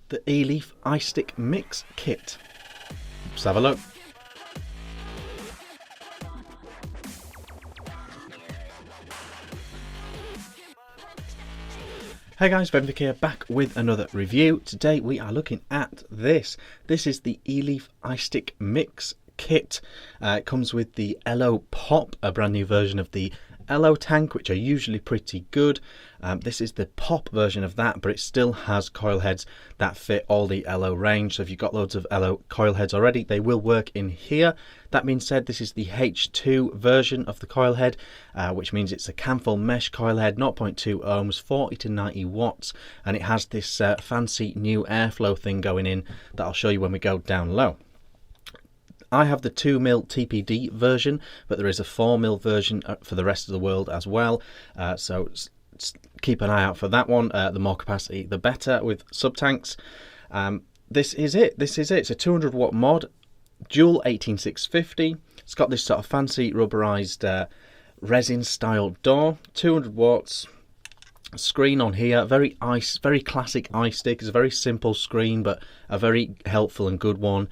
the Eleaf iStick Mix Kit. Let's have a look. Hey guys, Vick here, back with another review. Today we are looking at this. This is the Eleaf iStick Mix Kit. It comes with the Ello Pop, a brand new version of the Ello Tank, which are usually pretty good. This is the Pop version of that, but it still has coil heads that fit all the Ello range. So if you've got loads of Ello coil heads already, they will work in here. That being said, this is the H2 version of the coil head, which means it's a camphor mesh coil head, 0.2 ohms, 40 to 90 watts, and it has this fancy new airflow thing going in that I'll show you when we go down low. I have the 2mm TPD version, but there is a 4mm version for the rest of the world as well, so keep an eye out for that one. The more capacity the better with sub-tanks. This is it. It's a 200 watt mod, dual 18650. It's got this sort of fancy rubberized resin style door, 200 watts. Screen on here, very classic iStick. It's a very simple screen, but a very helpful and good one.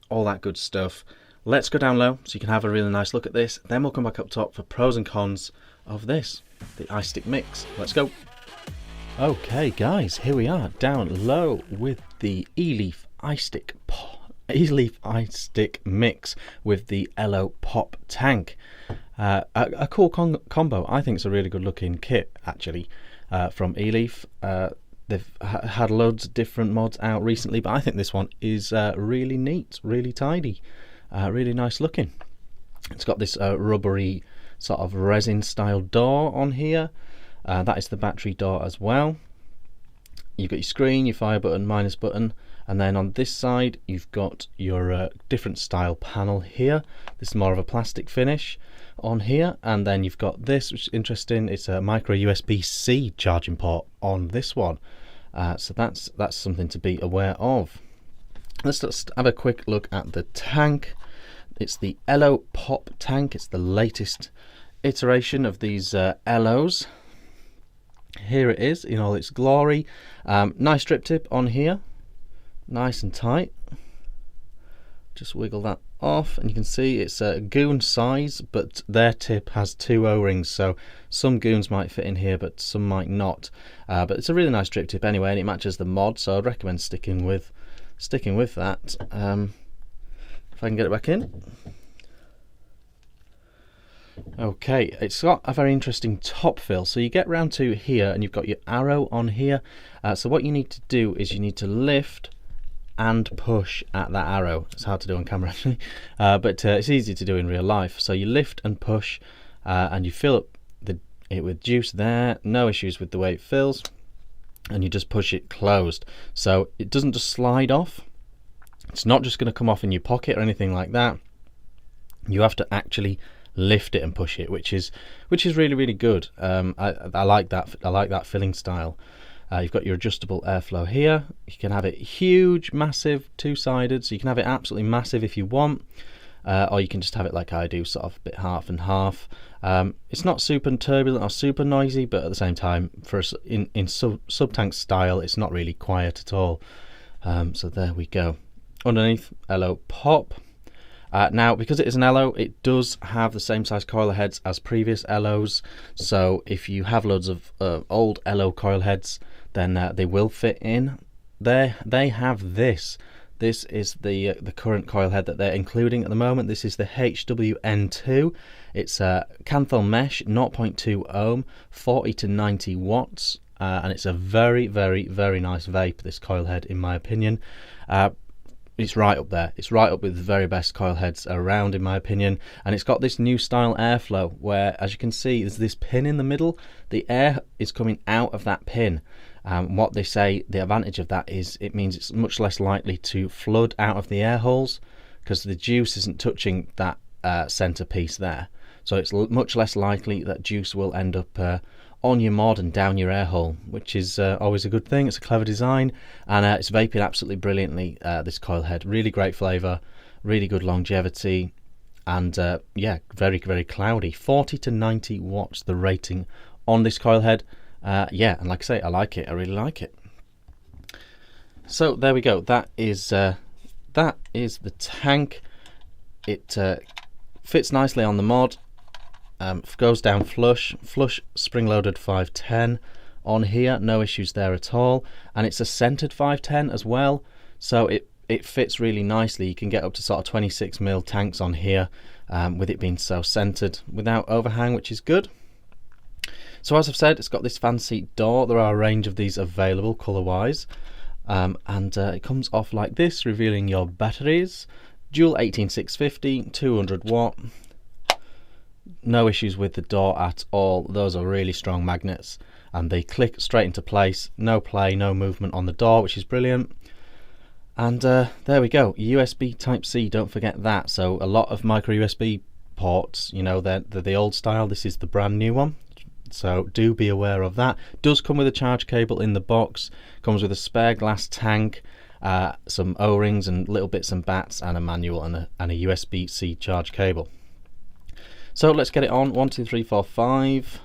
All that good stuff. Let's go down low so you can have a really nice look at this. Then we'll come back up top for pros and cons of this, the iStick Mix. Let's go. Okay guys, here we are down low with the Eleaf iStick Mix with the Ello Pop Tank. A cool combo. I think it's a really good looking kit actually, from Eleaf. They've had loads of different mods out recently, but I think this one is really neat, really tidy, really nice looking. It's got this rubbery sort of resin style door on here. That is the battery door as well. You've got your screen, your fire button, minus button, and then on this side you've got your different style panel here. This is more of a plastic finish on here, and then you've got this, which is interesting. It's a micro USB-C charging port on this one, so that's something to be aware of. Let's just have a quick look at the tank. It's the Ello Pop Tank. It's the latest iteration of these Ellos. Here it is in all its glory. Nice strip tip on here, nice and tight. Just wiggle that off and you can see it's a goon size, but their tip has 2 O-rings, so some goons might fit in here but some might not, but it's a really nice strip tip anyway, and it matches the mod, so I'd recommend sticking with that. If I can get it back in. Okay, it's got a very interesting top fill. So you get round to here and you've got your arrow on here, so what you need to do is you need to lift and push at that arrow. It's hard to do on camera actually, but it's easy to do in real life. So you lift and push, and you fill up it with juice there. No issues with the way it fills, and you just push it closed, so it doesn't just slide off. It's not just going to come off in your pocket or anything like that. You have to actually lift it and push it, which is really good. I like that. I like that filling style. You've got your adjustable airflow here. You can have it huge, massive, two-sided, so you can have it absolutely massive if you want, or you can just have it like I do, sort of a bit half and half. It's not super turbulent or super noisy, but at the same time, for in sub-tank style, it's not really quiet at all. So there we go. Underneath, Ello Pop. Now, because it is an Ello, it does have the same size coil heads as previous Ellos, so if you have loads of old Ello coil heads, then they will fit in there. They have this. This is the current coil head that they're including at the moment. This is the HWN2. It's a camphor mesh, 0.2 ohm, 40 to 90 watts, and it's a very nice vape, this coil head, in my opinion. It's right up there. It's right up with the very best coil heads around, in my opinion. And it's got this new style airflow where, as you can see, there's this pin in the middle. The air is coming out of that pin. What they say the advantage of that is it means it's much less likely to flood out of the air holes because the juice isn't touching that center piece there. So it's much less likely that juice will end up on your mod and down your air hole, which is always a good thing. It's a clever design, and it's vaping absolutely brilliantly, this coil head. Really great flavour, really good longevity, and yeah, very cloudy. 40 to 90 watts the rating on this coil head. Yeah, and like I say, I like it. I really like it. So there we go. That is the tank. It fits nicely on the mod. Goes down flush spring-loaded 510 on here. No issues there at all. And it's a centered 510 as well. So it fits really nicely. You can get up to sort of 26mm tanks on here with it being so centered without overhang, which is good. So as I've said, it's got this fancy door. There are a range of these available colour-wise. And it comes off like this, revealing your batteries. Dual 18650, 200 watt. No issues with the door at all. Those are really strong magnets and they click straight into place. No play, no movement on the door, which is brilliant. And there we go, USB Type-C, don't forget that. So a lot of micro USB ports, you know, they're the old style. This is the brand new one. So do be aware of that. Does come with a charge cable in the box. Comes with a spare glass tank, some O-rings and little bits and bats, and a manual and a USB-C charge cable. So let's get it on. 1, 2, 3, 4, 5.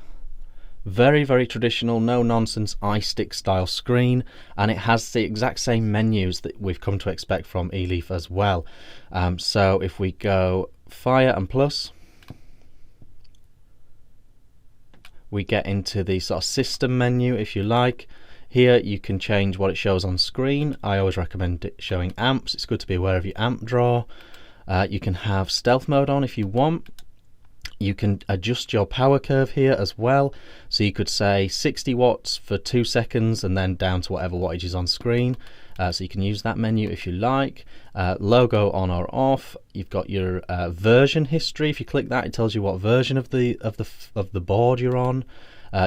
Very, very traditional, no nonsense iStick style screen, and it has the exact same menus that we've come to expect from Eleaf as well. So if we go fire and plus, we get into the sort of system menu, if you like. Here you can change what it shows on screen. I always recommend it showing amps. It's good to be aware of your amp draw. You can have stealth mode on if you want. You can adjust your power curve here as well. So you could say 60 watts for 2 seconds and then down to whatever wattage is on screen. So you can use that menu if you like. Logo on or off. You've got your version history. If you click that, it tells you what version of the board you're on.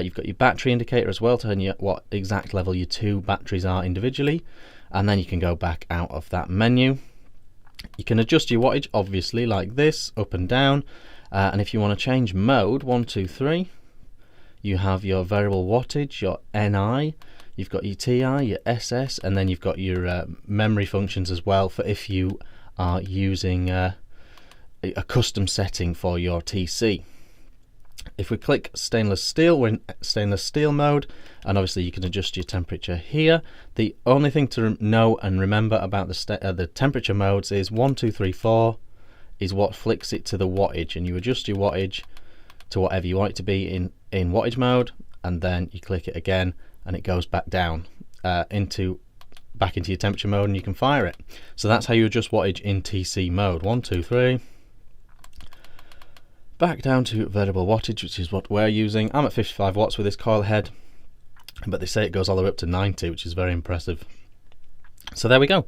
You've got your battery indicator as well, telling you what exact level your 2 batteries are individually. And then you can go back out of that menu. You can adjust your wattage, obviously, like this, up and down. And if you want to change mode, 1, 2, 3, you have your variable wattage, your NI, you've got your TI, your SS, and then you've got your memory functions as well for if you are using a custom setting for your TC. If we click stainless steel, we're in stainless steel mode, and obviously you can adjust your temperature here. The only thing to know and remember about the temperature modes is 1, 2, 3, 4 is what flicks it to the wattage, and you adjust your wattage to whatever you want it to be in wattage mode, and then you click it again and it goes back down back into your temperature mode, and you can fire it. So that's how you adjust wattage in TC mode. 1, 2, 3. Back down to variable wattage, which is what we're using. I'm at 55 watts with this coil head, but they say it goes all the way up to 90, which is very impressive. So there we go.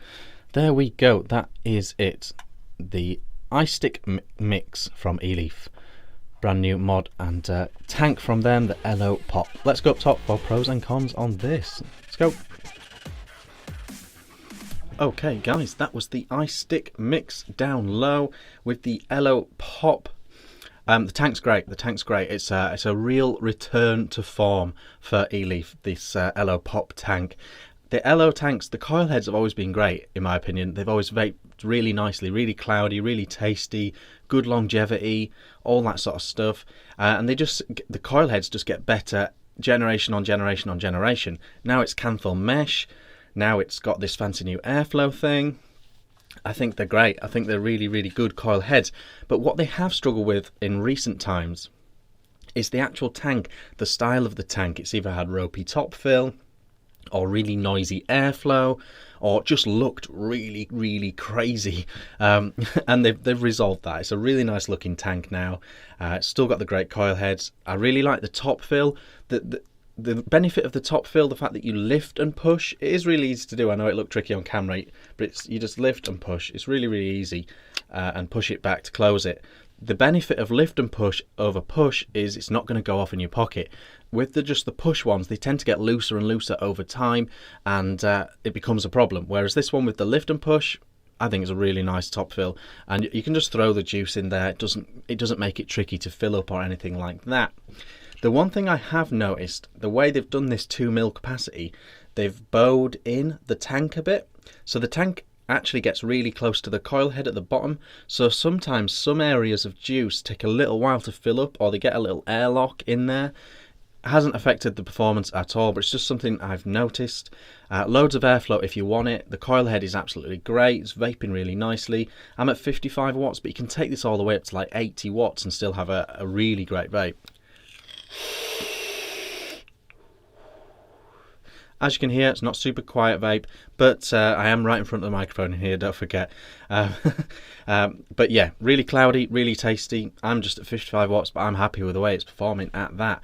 That is it. The iStick mix from Eleaf, brand new mod and tank from them, the Ello Pop. Let's go up top for pros and cons on this. Let's go. Okay guys, that was the iStick mix down low with the Ello Pop. The tank's great. It's a real return to form for Eleaf, this Ello Pop tank. The Ello tanks, the coil heads have always been great in my opinion. They've always vaped really nicely, really cloudy, really tasty, good longevity, all that sort of stuff. And the coil heads just get better generation on generation on generation. Now it's canthal mesh. Now it's got this fancy new airflow thing. I think they're great. I think they're really, really good coil heads. But what they have struggled with in recent times is the actual tank, the style of the tank. It's either had ropey top fill, or really noisy airflow, or just looked really, really crazy. And they've resolved that. It's a really nice looking tank now. It's still got the great coil heads. I really like the top fill. The benefit of the top fill, the fact that you lift and push, it is really easy to do. I know it looked tricky on camera, but you just lift and push. It's really, really easy, and push it back to close it. The benefit of lift and push over push is it's not going to go off in your pocket. With just the push ones, they tend to get looser and looser over time, and it becomes a problem. Whereas this one with the lift and push, I think it's a really nice top fill, and you can just throw the juice in there. It doesn't make it tricky to fill up or anything like that. The one thing I have noticed, the way they've done this 2mm capacity, they've bowed in the tank a bit. So the tank actually gets really close to the coil head at the bottom. So sometimes some areas of juice take a little while to fill up, or they get a little airlock in there. hasn't affected the performance at all, but it's just something I've noticed. Loads of airflow if you want it. The coil head is absolutely great. It's vaping really nicely. I'm at 55 watts, but you can take this all the way up to like 80 watts and still have a really great vape. As you can hear, it's not super quiet vape, but I am right in front of the microphone here, don't forget. But yeah, really cloudy, really tasty. I'm just at 55 watts, but I'm happy with the way it's performing at that.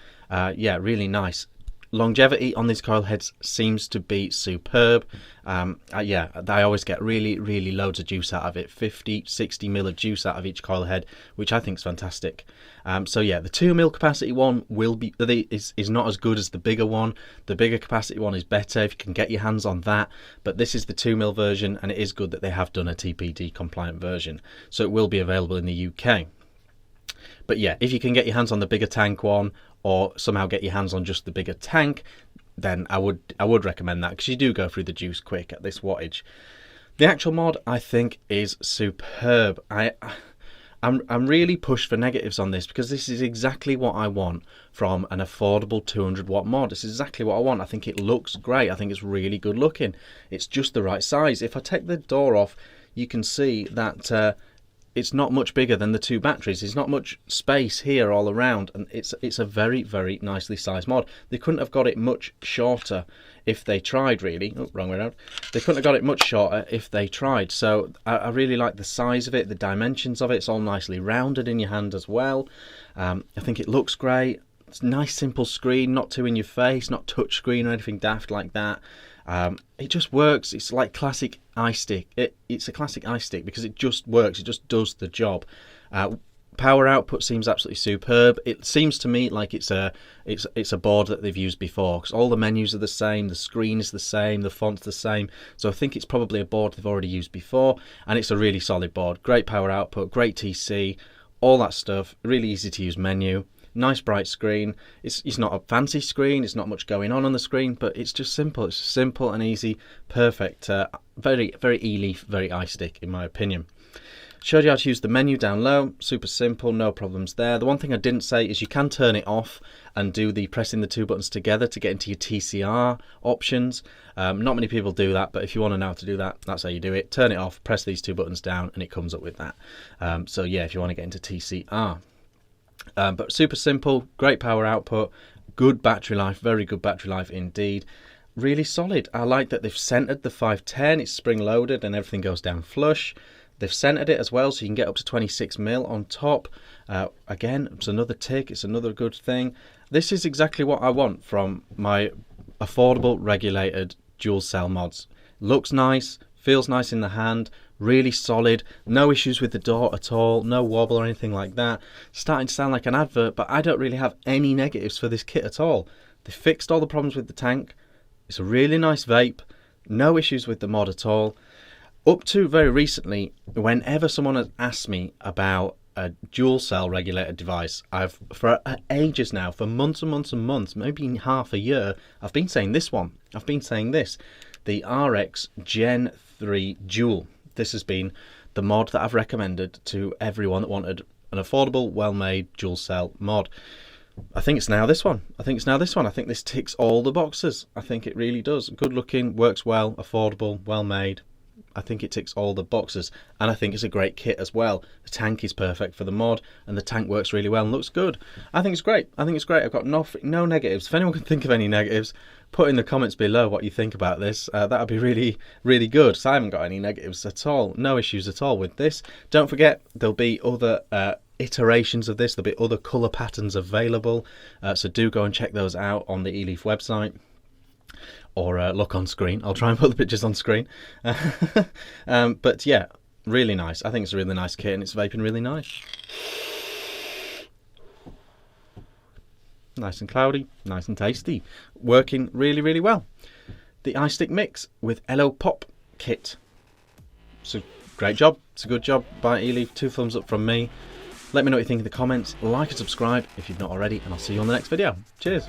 Yeah, really nice. Longevity on these coil heads seems to be superb. Yeah, I always get really loads of juice out of it. 50-60 mil of juice out of each coil head, which I think is fantastic. So yeah, the 2 mil capacity one is not as good as the bigger one. The bigger capacity one is better if you can get your hands on that, but this is the 2 mil version, and it is good that they have done a TPD compliant version, so it will be available in the UK. But yeah, if you can get your hands on the bigger tank one, or somehow get your hands on just the bigger tank, then I would recommend that, because you do go through the juice quick at this wattage. The actual mod, I think, is superb. I'm really pushed for negatives on this, because this is exactly what I want from an affordable 200 watt mod. This is exactly what I want. I think it looks great. I think it's really good looking. It's just the right size. If I take the door off, you can see that it's not much bigger than the two batteries. There's not much space here all around, and it's a very nicely sized mod. They couldn't have got it much shorter if they tried, really. Oh, wrong way around. They couldn't have got it much shorter if they tried. So I really like the size of it, the dimensions of it. It's all nicely rounded in your hand as well. I think it looks great. It's a nice simple screen, not too in your face, not touch screen or anything daft like that. It just works. It's like classic iStick. It's a classic iStick because it just works. It just does the job. Power output seems absolutely superb. It seems to me like it's a board that they've used before, because all the menus are the same, the screen is the same, the font's the same. So I think it's probably a board they've already used before, and it's a really solid board. Great power output, great TC, all that stuff. Really easy to use menu. Nice bright screen. It's not a fancy screen, it's not much going on the screen, but it's just simple. It's simple and easy, perfect. Very Eleaf, very iStick in my opinion. Showed you how to use the menu down low, super simple, no problems there. The one thing I didn't say is you can turn it off and do the pressing the two buttons together to get into your TCR options. Not many people do that, but if you want to know how to do that, that's how you do it. Turn it off, press these two buttons down, and it comes up with that. So yeah, if you want to get into TCR. But super simple, great power output, good battery life, very good battery life indeed. Really solid. I like that they've centered the 510, it's spring loaded and everything goes down flush. They've centered it as well, so you can get up to 26 mil on top. Again, it's another tick, it's another good thing. This is exactly what I want from my affordable regulated dual cell mods. Looks nice, feels nice in the hand, really solid, no issues with the door at all, no wobble or anything like that. Starting to sound like an advert, but I don't really have any negatives for this kit at all. They fixed all the problems with the tank. It's a really nice vape, no issues with the mod at all. Up to very recently, whenever someone has asked me about a dual cell regulated device, I've for ages now, for months and months, maybe half a year, I've been saying this one. I've been saying this, the RX Gen 3 Dual. This has been the mod that I've recommended to everyone that wanted an affordable, well-made dual cell mod. I think it's now this one. I think this ticks all the boxes. I think it really does. Good looking, works well, affordable, well made. I think it ticks all the boxes, and I think it's a great kit as well. The tank is perfect for the mod, and the tank works really well and looks good. I think it's great. I've got no negatives. If anyone can think of any negatives, put in the comments below what you think about this. That would be really good. So I haven't got any negatives at all. No issues at all with this. Don't forget, there'll be other iterations of this. There'll be other colour patterns available. So do go and check those out on the Eleaf website. Or look on screen. I'll try and put the pictures on screen. But yeah, really nice. I think it's a really nice kit, and it's vaping really nice. Nice and cloudy, nice and tasty. Working really well. The iStick mix with Ello Pop kit. It's a great job. It's a good job by Eleaf. 2 thumbs up from me. Let me know what you think in the comments. Like and subscribe if you've not already, and I'll see you on the next video. Cheers.